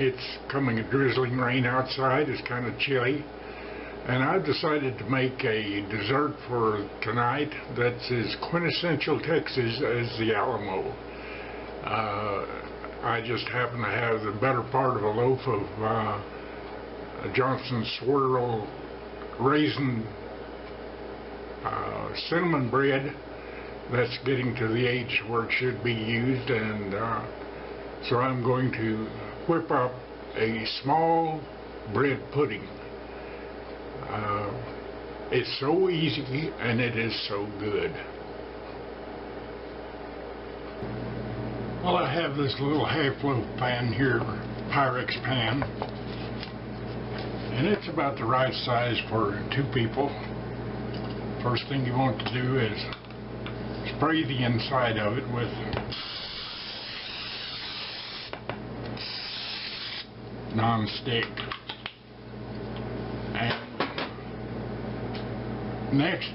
It's coming a drizzling rain outside. It's kind of chilly. And I've decided to make a dessert for tonight that's as quintessential Texas as the Alamo. I just happen to have the better part of a loaf of Johnson Swirl raisin cinnamon bread that's getting to the age where it should be used, and so I'm going to whip up a small bread pudding. It's so easy and it is so good. Well, I have this little half-loaf pan here, Pyrex pan, and it's about the right size for 2 people. First thing you want to do is spray the inside of it with non-stick. And next,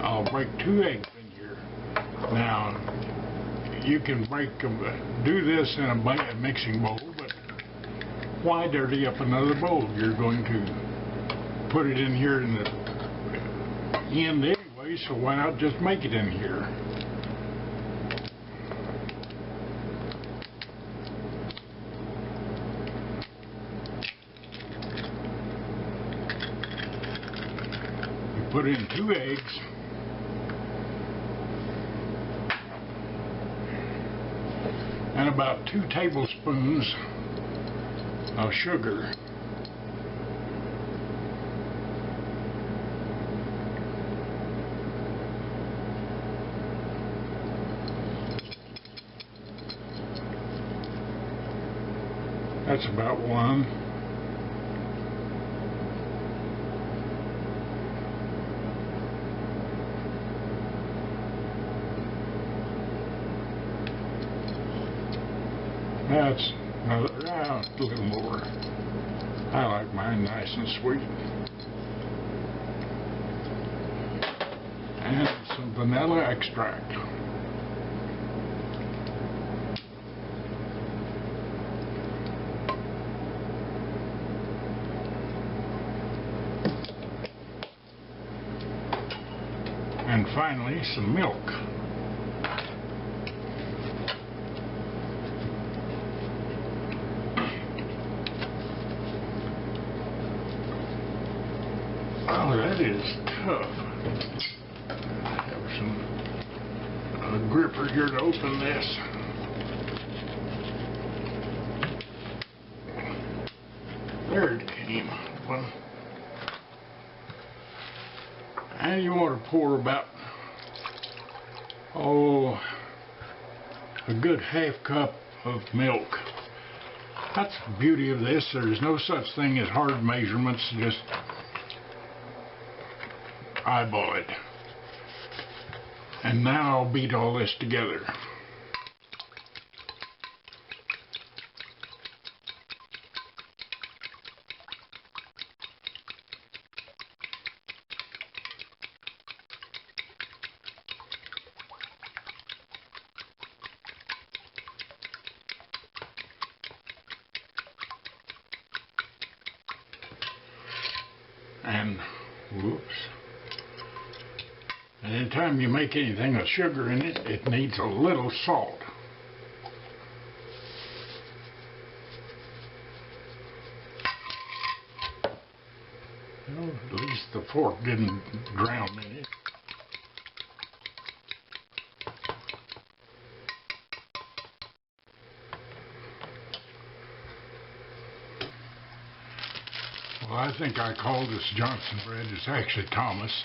I'll break 2 eggs in here. Now, you can do this in a mixing bowl, but why dirty up another bowl? You're going to put it in here in the end anyway, so why not just make it in here? You put in 2 eggs. And about 2 tablespoons of sugar. That's about 1. That's another, a little more. I like mine nice and sweet. And some vanilla extract. And finally, some milk. Oh, that is tough. I have some gripper here to open this. There it came. Well, and you want to pour about, a good ½ cup of milk. That's the beauty of this. There's no such thing as hard measurements. Just eyeball it. And now I'll beat all this together. And whoops. And anytime you make anything with sugar in it, it needs a little salt. Well, at least the fork didn't drown in it. Well, I think I called this Johnson bread. It's actually Thomas.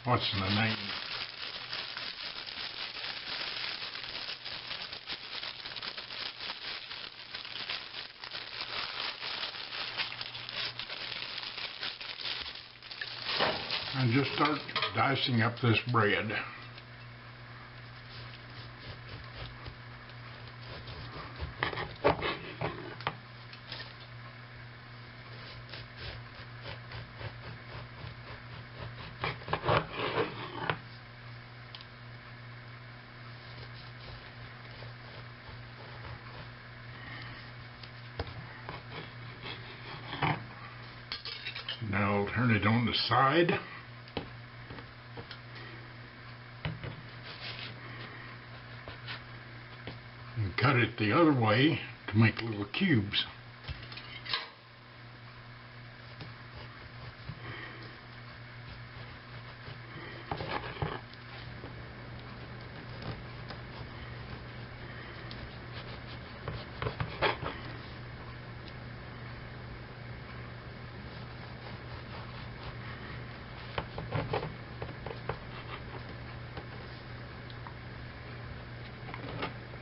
What's the name? And just start dicing up this bread. I'll turn it on the side. And cut it the other way to make little cubes.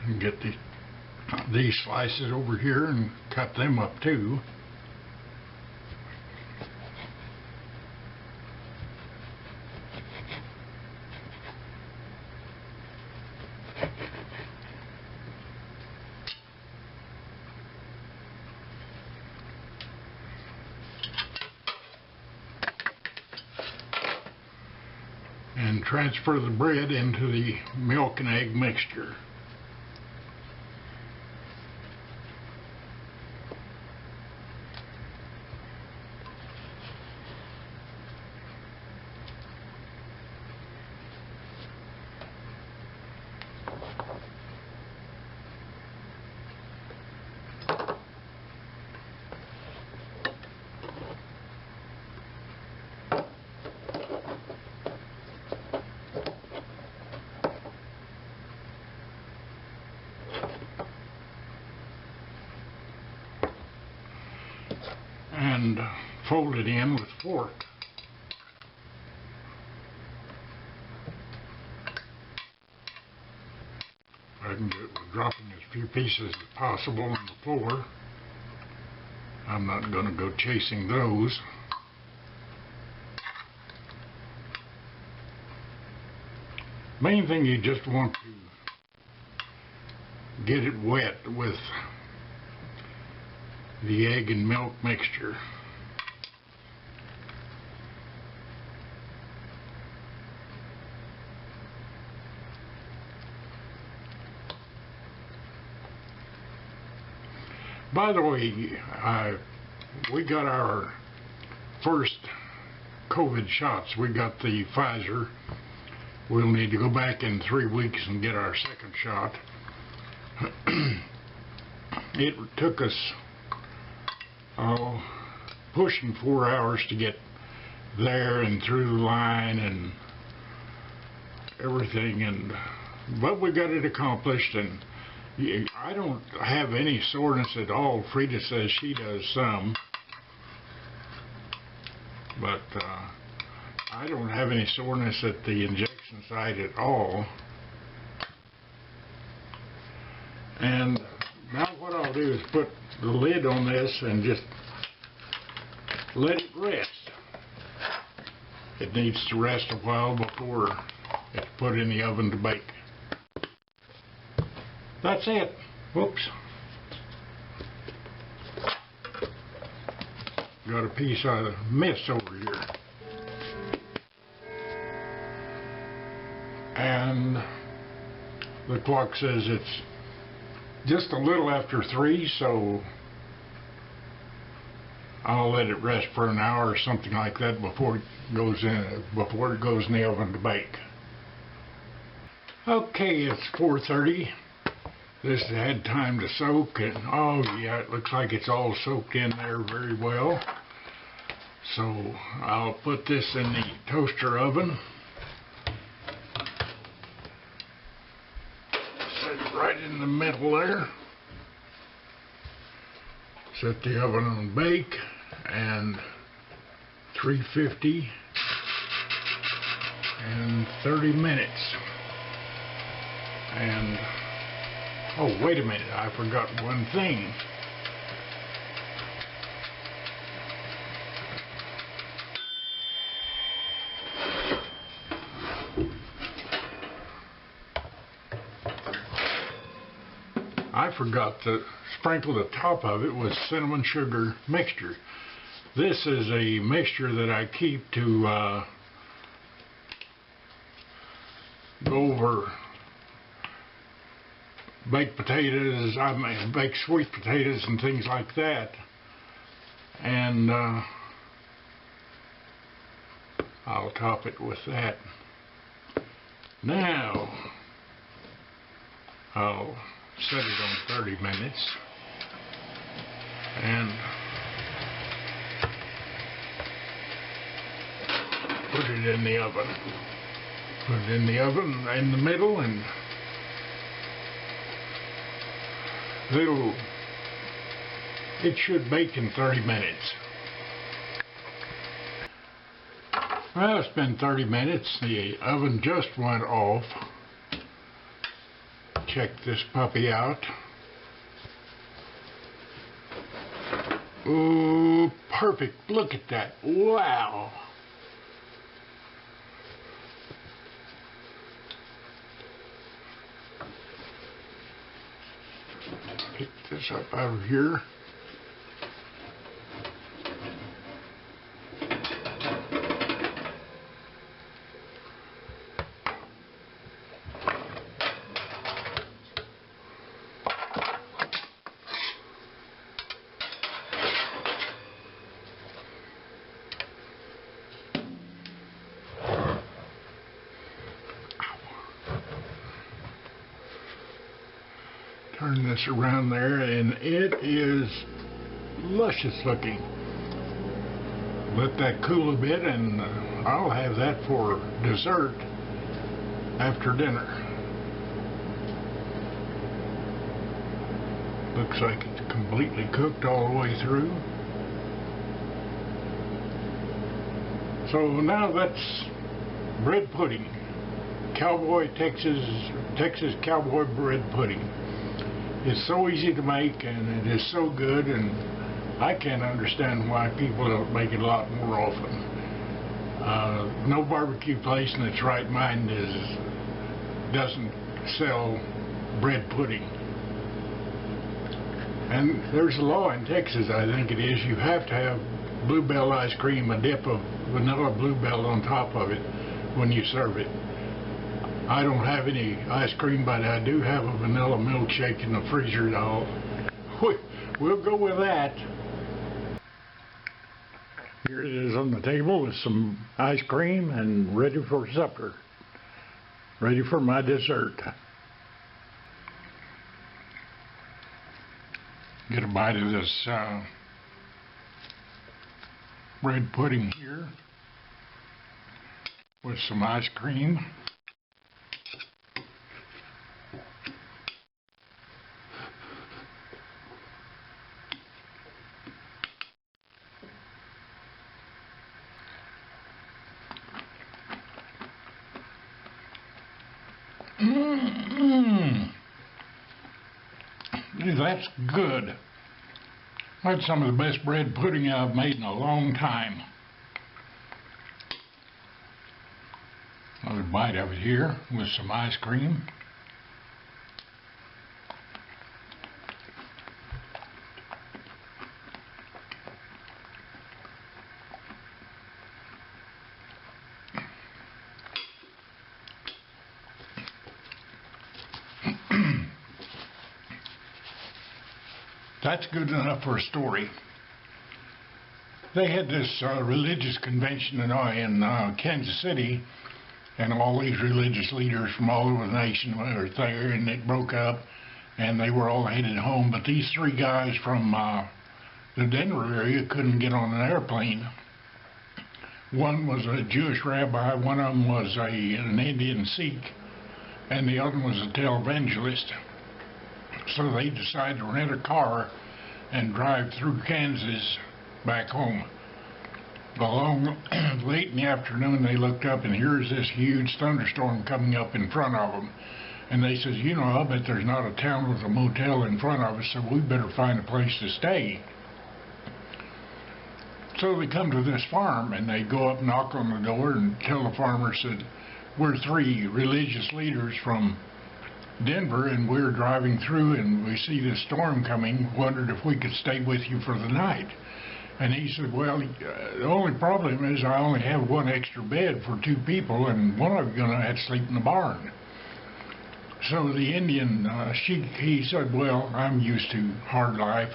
And get these slices over here and cut them up too. And transfer the bread into the milk and egg mixture. And fold it in with fork. I can do it with dropping as few pieces as possible on the floor. I'm not going to go chasing those. Main thing, you just want to get it wet with the egg and milk mixture. By the way, we got our first COVID shots. We got the Pfizer. We'll need to go back in 3 weeks and get our second shot. It took us pushing 4 hours to get there and through the line and everything, but we got it accomplished, and I don't have any soreness at all. Frida says she does some, but I don't have any soreness at the injection site at all. And now what I'll do is put the lid on this and just let it rest. It needs to rest a while before it's put in the oven to bake. That's it. Whoops. Got a piece of mist over here. And the clock says it's just a little after 3, so I'll let it rest for an hour or something like that before it goes in the oven to bake. Okay, it's 4:30. This had time to soak, and oh yeah, it looks like it's all soaked in there very well. So I'll put this in the toaster oven. Set it right in the middle there. Set the oven on bake, and 350 and 30 minutes. And oh, wait a minute, I forgot one thing. I forgot to sprinkle the top of it with cinnamon sugar mixture. This is a mixture that I keep to go over baked potatoes, baked sweet potatoes and things like that. And I'll top it with that. Now, I'll set it on 30 minutes and put it in the oven. Put it in the oven in the middle, and it should bake in 30 minutes. Well, it's been 30 minutes. The oven just went off. Check this puppy out. Ooh, perfect. Look at that. Wow. Pick this up out of here. Turn this around there, and it is luscious looking. Let that cool a bit, and I'll have that for dessert after dinner. Looks like it's completely cooked all the way through. So now that's bread pudding. Texas cowboy bread pudding. It's so easy to make, and it is so good, and I can't understand why people don't make it a lot more often. No barbecue place in its right mind doesn't sell bread pudding. And there's a law in Texas, I think it is, you have to have Bluebell ice cream, a dip of vanilla Bluebell on top of it when you serve it. I don't have any ice cream, but I do have a vanilla milkshake in the freezer, doll. We'll go with that. Here it is on the table with some ice cream and ready for supper. Ready for my dessert. Get a bite of this bread pudding here with some ice cream. That's good. That's some of the best bread pudding I've made in a long time. Another bite of it here with some ice cream. That's good enough for a story. They had this religious convention in Kansas City, and all these religious leaders from all over the nation were there, and it broke up, and they were all headed home. But these three guys from the Denver area couldn't get on an airplane. One was a Jewish rabbi, one of them was an Indian Sikh, and the other was a televangelist. So they decided to rent a car and drive through Kansas back home. Late in the afternoon, they looked up, and here's this huge thunderstorm coming up in front of them. And they says, you know, I bet there's not a town with a motel in front of us, so we better find a place to stay. So they come to this farm, and they go up, knock on the door, and tell the farmer, said, we're three religious leaders from Denver, and we're driving through, and we see this storm coming, wondered if we could stay with you for the night. And he said, well, the only problem is I only have one extra bed for two people, and one of you going to have to sleep in the barn. So the Indian sheik, he said, well, I'm used to hard life.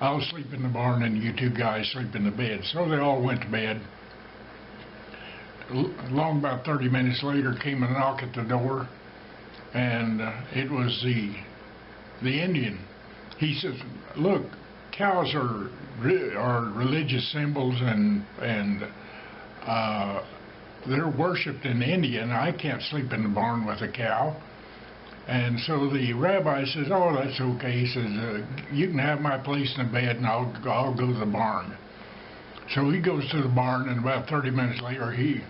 I'll sleep in the barn, and you two guys sleep in the bed. So they all went to bed. long about 30 minutes later, came a knock at the door, and it was the Indian. He says, "Look, cows are religious symbols, and they're worshipped in India, and I can't sleep in the barn with a cow." And so the rabbi says, "Oh, that's okay." He says, "You can have my place in the bed, and I'll go to the barn." So he goes to the barn, and about 30 minutes later, he's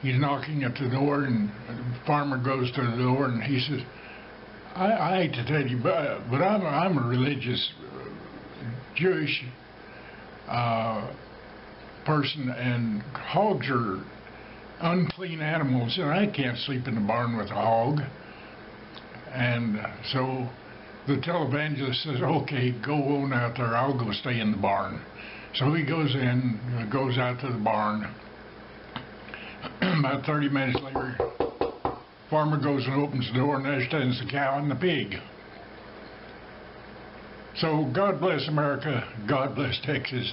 knocking at the door, and the farmer goes to the door, and he says, I hate to tell you, but I'm a religious Jewish person, and hogs are unclean animals, and I can't sleep in the barn with a hog." And so the televangelist says, "Okay, go on out there. I'll go stay in the barn." So he goes out to the barn. About 30 minutes later, farmer goes and opens the door, and there stands the cow and the pig. So God bless America. God bless Texas.